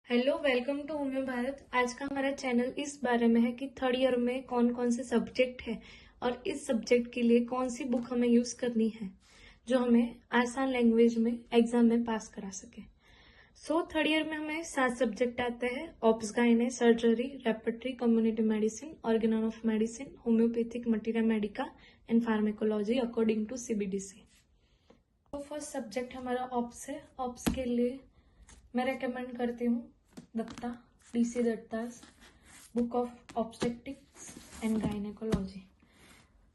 Hello, welcome to homeo Bharat. आज का हमारा चैनल इस बारे में है कि थर्ड ईयर में कौन कौन से सब्जेक्ट है और इस सब्जेक्ट के लिए कौन सी बुक हमें यूज करनी है जो हमें आसान लैंग्वेज में एग्जाम में पास करा सके। थर्ड ईयर में हमें 7 सब्जेक्ट आते हैं। Obs gyne, surgery, repertory, community medicine, organon of medicine, homoeopathic, materia medica and pharmacology according to CBDC. तो फर्स्ट सब्जेक्ट हमारा ऑप्स है। ऑप्स के लिए मैं रेकमेंड करती हूँ Dutta, DC Dutta's book of obstetrics and gynaecology.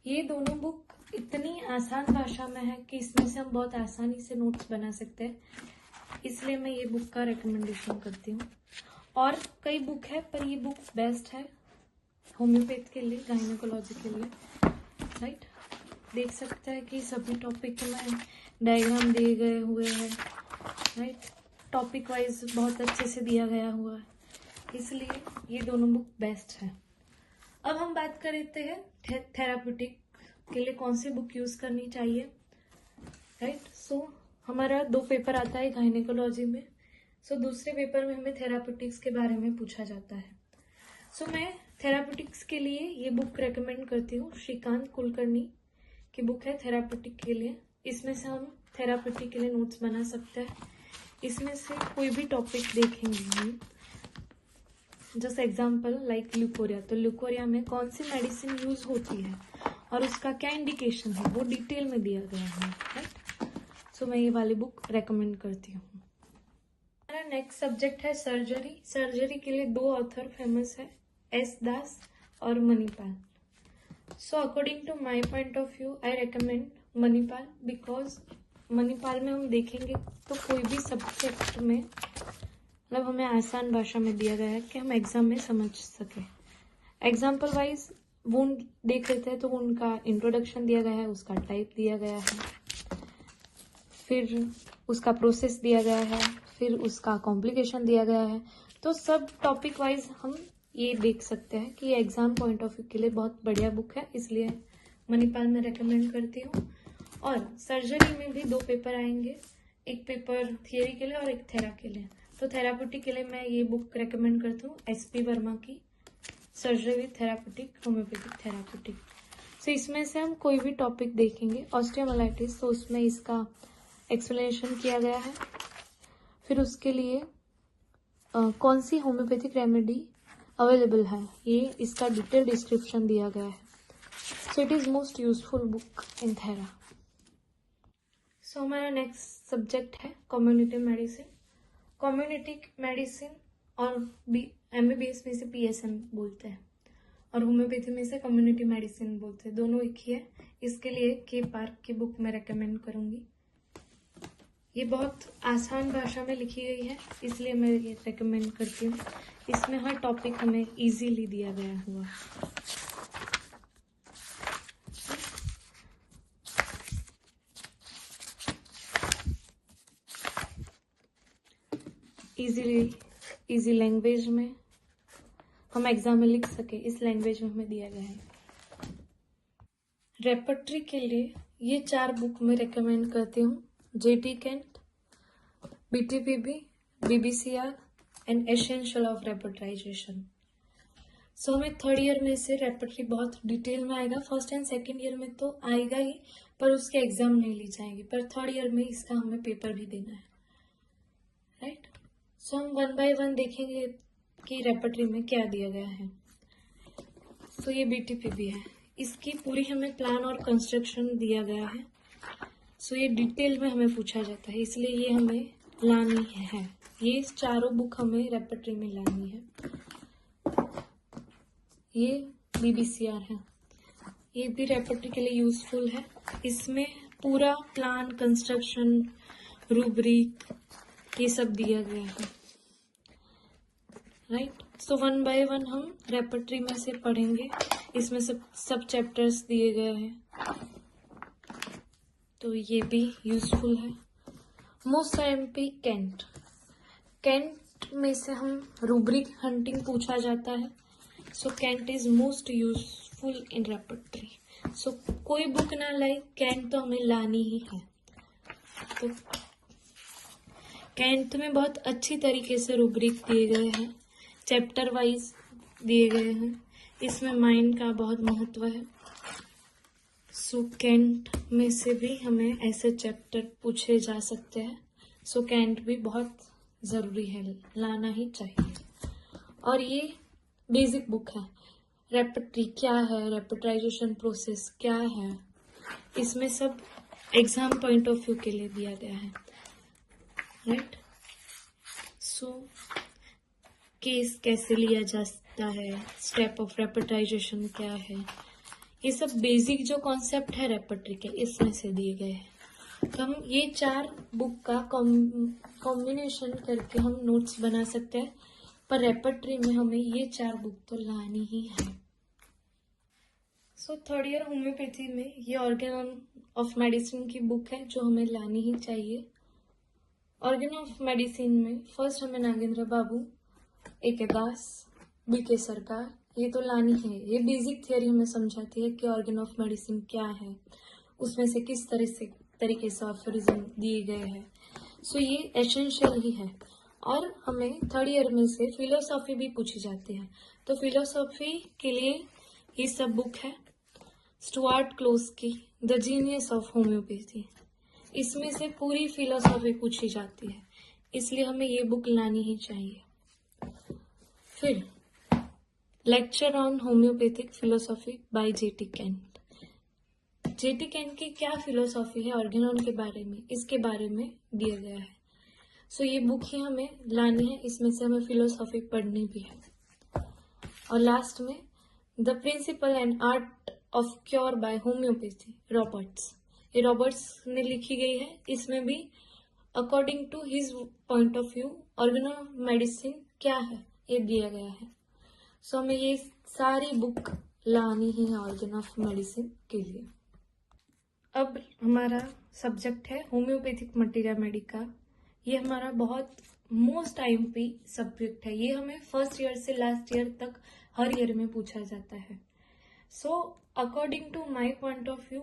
ये दोनों बुक इतनी आसान भाषा में है कि इसमें से हम बहुत आसानी से नोट्स बना सकते हैं, इसलिए मैं ये बुक का रिकमेंडेशन करती हूँ। और कई बुक है पर ये बुक बेस्ट है होम्योपैथ के लिए, गायनेकोलॉजी के लिए। राइट, देख सकते हैं कि सभी टॉपिक में डायग्राम दिए गए हुए हैं। राइट, टॉपिक वाइज बहुत अच्छे से दिया गया हुआ है, इसलिए ये दोनों बुक बेस्ट है। अब हम बात करते हैं थेराप्यूटिक के लिए कौन सी बुक यूज करनी चाहिए। राइट, हमारा 2 पेपर आता है गायनेकोलॉजी में। दूसरे पेपर में हमें थेराप्यूटिक्स के बारे में पूछा जाता है। मैं थेराप्यूटिक्स के लिए ये बुक रेकमेंड करती हूँ। श्रीकांत कुलकर्णी की बुक है थेराप्यूटिक के लिए। इसमें से हम थेराप्यूटिक के लिए नोट्स बना सकते हैं। इसमें से कोई भी टॉपिक देखेंगे, जस्ट एग्जाम्पल लाइक ल्यूकोरिया, तो ल्यूकोरिया में कौन सी मेडिसिन यूज होती है और उसका क्या इंडिकेशन है वो डिटेल में दिया गया है। राइट, मैं ये वाली बुक रेकमेंड करती हूँ। हमारा नेक्स्ट सब्जेक्ट है सर्जरी। सर्जरी के लिए 2 ऑथर फेमस है, S. दास और Manipal. According to my point of view I recommend Manipal, because Manipal में हम देखेंगे तो कोई भी सब्जेक्ट में मतलब हमें आसान भाषा में दिया गया है कि हम एग्जाम में समझ सके। एग्जाम्पल वाइज वुंड देख लेते हैं तो उनका इंट्रोडक्शन दिया गया है, उसका टाइप दिया गया है, फिर उसका प्रोसेस दिया गया है, फिर उसका कॉम्प्लिकेशन दिया गया है। तो सब टॉपिक वाइज हम ये देख सकते हैं कि ये एग्जाम पॉइंट ऑफ व्यू के लिए बहुत बढ़िया बुक है, इसलिए मणिपाल में रेकमेंड करती हूँ। और सर्जरी में भी 2 पेपर आएंगे, एक पेपर थियरी के लिए और एक थेरा के लिए। तो थेराप्यूटिक के लिए मैं ये बुक रेकमेंड करती हूँ, SP वर्मा की surgery with therapeutic, homeopathic therapeutic. इसमें से हम कोई भी टॉपिक देखेंगे, ऑस्टियोमाइलाइटिस, तो उसमें इसका एक्सप्लेनेशन किया गया है। फिर उसके लिए कौन सी होम्योपैथिक रेमेडी अवेलेबल है, ये इसका डिटेल डिस्क्रिप्शन दिया गया है। It is most useful book in there. हमारा नेक्स्ट सब्जेक्ट है कम्युनिटी मेडिसिन। कम्युनिटी मेडिसिन और MBBS में से PSM बोलते हैं और होम्योपैथी में से कम्युनिटी मेडिसिन बोलते हैं, दोनों एक ही है। इसके लिए के पार्क की बुक मैं रेकमेंड करूंगी। ये बहुत आसान भाषा में लिखी गई है, इसलिए मैं ये रेकमेंड करती हूँ। इसमें हर टॉपिक हमें इजीली दिया गया हुआ है। इजी लैंग्वेज में हम एग्जाम में लिख सके, इस लैंग्वेज में हमें दिया गया है। रेपर्टरी के लिए ये 4 बुक मैं रेकमेंड करती हूँ, JT Kent, BTPB, BBCR and essential of repertorisation. हमें थर्ड ईयर में से रेपर्टरी बहुत डिटेल में आएगा। फर्स्ट एंड सेकेंड ईयर में तो आएगा ही, पर उसके एग्जाम नहीं ली जाएंगे, पर थर्ड ईयर में इसका हमें पेपर भी देना है। राइट, हम 1 बाय 1 देखेंगे कि रेपर्टरी में क्या दिया गया है। ये BTPB है, इसकी पूरी हमें प्लान और कंस्ट्रक्शन दिया गया है। ये डिटेल में हमें पूछा जाता है, इसलिए ये हमें लानी है। ये चारों बुक हमें रेपर्टरी में लानी है। ये BBCR है, ये भी रेपर्टरी के लिए यूजफुल है। इसमें पूरा प्लान, कंस्ट्रक्शन, रूब्रिक, ये सब दिया गया है। राइट, 1 बाय 1 हम रेपर्टरी में से पढ़ेंगे। इसमें सब चैप्टर्स दिए गए हैं, तो ये भी यूजफुल है। मोस्ट MP कैंट में से हम रूब्रिक हंटिंग पूछा जाता है। Kent is most useful in repertory. कोई बुक ना लाए, कैंट तो हमें लानी ही है। तो कैंट में बहुत अच्छी तरीके से रूब्रिक दिए गए हैं, चैप्टर वाइज दिए गए हैं। इसमें माइंड का बहुत महत्व है। सो कैंट में से भी हमें ऐसे चैप्टर पूछे जा सकते हैं। सो कैंट भी बहुत ज़रूरी है, लाना ही चाहिए। और ये बेसिक बुक है। रेपेट्री क्या है, रेपेटाइजेशन प्रोसेस क्या है, इसमें सब एग्जाम पॉइंट ऑफ व्यू के लिए दिया गया है, राइट। सो केस कैसे लिया जाता है, स्टेप ऑफ रेपेटाइजेशन क्या है, ये सब बेसिक जो कॉन्सेप्ट है रेपेट्री के, इसमें से दिए गए हैं। तो हम ये 4 बुक का कॉम्बिनेशन करके हम नोट्स बना सकते हैं, पर रेपेट्री में हमें ये 4 बुक तो लानी ही है। सो थर्ड ईयर होम्योपैथी में ये ऑर्गन ऑफ मेडिसिन की बुक है जो हमें लानी ही चाहिए। ऑर्गन ऑफ मेडिसिन में फर्स्ट हमें नागेंद्र बाबू, A.K. दास, B.K. सरकार, ये तो लानी है। ये बेसिक थियरी हमें समझाती है कि ऑर्गन ऑफ मेडिसिन क्या है, उसमें से किस तरीके से ऑफरिज्म दिए गए हैं। सो ये एसेंशियल ही है। और हमें थर्ड ईयर में से फिलोसॉफी भी पूछी जाती है, तो फिलोसॉफी के लिए ये सब बुक है। स्टुअर्ट क्लोज की द जीनियस ऑफ होम्योपैथी, इसमें से पूरी फिलोसॉफी पूछी जाती है, इसलिए हमें ये बुक लानी ही चाहिए। फिर lecture on homoeopathic philosophy by J.T. Kent. J.T. Kent की क्या फिलोसॉफी है ऑर्गेनॉन के बारे में, इसके बारे में दिया गया है। सो ये बुक ही हमें लानी है, इसमें से हमें फिलोसॉफी पढ़नी भी है। और लास्ट में the principle and art of cure by homoeopathy, Roberts, ये रॉबर्ट्स ने लिखी गई है। इसमें भी according to his point of view organon of medicine क्या है ये दिया गया है। सो हमें ये सारी बुक लानी ही है ऑर्गन ऑफ मेडिसिन के लिए। अब हमारा सब्जेक्ट है होम्योपैथिक मटीरिया मेडिका। ये हमारा बहुत मोस्ट IMP सब्जेक्ट है। ये हमें फर्स्ट ईयर से लास्ट ईयर तक हर ईयर में पूछा जाता है। So according to my point of view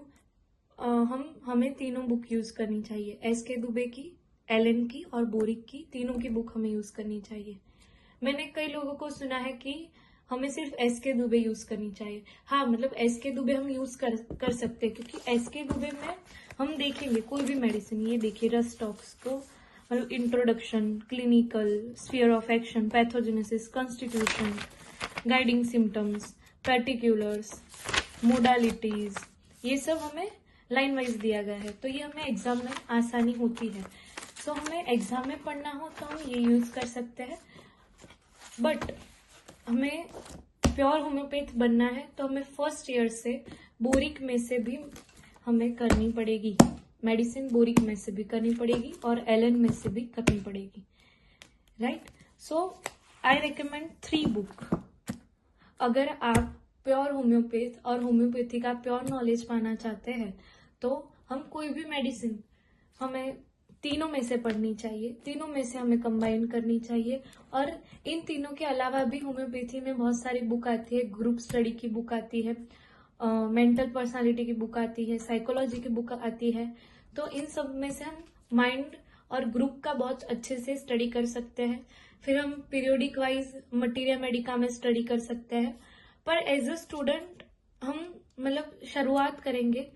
हमें तीनों बुक यूज करनी चाहिए। S.K. दुबे की, एलन की और बोरिक की, तीनों की बुक हमें यूज करनी चाहिए। मैंने कई लोगों को सुना है कि हमें सिर्फ S.K. दुबे यूज करनी चाहिए। हाँ, मतलब S.K. दुबे हम यूज कर सकते हैं, क्योंकि S.K. दुबे में हम देखेंगे कोई भी मेडिसिन, ये देखिए रस्टॉक्स को, मतलब introduction, clinical, sphere of action, pathogenesis, constitution, guiding symptoms, particulars, modalities, ये सब हमें लाइन वाइज दिया गया है, तो ये हमें एग्जाम में आसानी होती है। सो हमें एग्जाम में पढ़ना हो तो हम ये यूज कर सकते हैं। बट हमें प्योर होम्योपैथ बनना है तो हमें फर्स्ट ईयर से बोरिक में से भी हमें करनी पड़ेगी मेडिसिन, बोरिक में से भी करनी पड़ेगी और एलन में से भी करनी पड़ेगी, right. So I recommend 3 book. अगर आप प्योर होम्योपैथ और होम्योपैथी का प्योर नॉलेज पाना चाहते हैं तो हम कोई भी मेडिसिन हमें तीनों में से पढ़नी चाहिए, तीनों में से हमें कंबाइन करनी चाहिए। और इन तीनों के अलावा भी होम्योपैथी में बहुत सारी बुक आती है, ग्रुप स्टडी की बुक आती है, मेंटल पर्सनालिटी की बुक आती है, साइकोलॉजी की बुक आती है। तो इन सब में से हम माइंड और ग्रुप का बहुत अच्छे से स्टडी कर सकते हैं। फिर हम पीरियोडिक वाइज मटीरिया मेडिका में स्टडी कर सकते हैं। पर एज अ स्टूडेंट हम मतलब शुरुआत करेंगे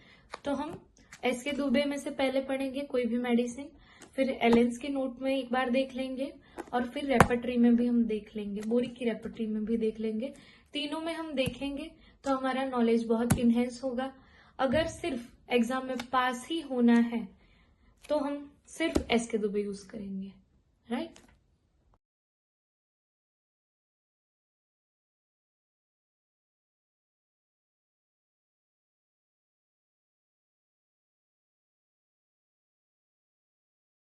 तो हम S.K. दुबे में से पहले पढ़ेंगे कोई भी मेडिसिन, फिर एलेंस के नोट में एक बार देख लेंगे और फिर रेपेट्री में भी हम देख लेंगे, बोरिक की रेपेट्री में भी देख लेंगे। तीनों में हम देखेंगे तो हमारा नॉलेज बहुत इनहेंस होगा। अगर सिर्फ एग्जाम में पास ही होना है तो हम सिर्फ S.K. दुबे यूज करेंगे, राइट।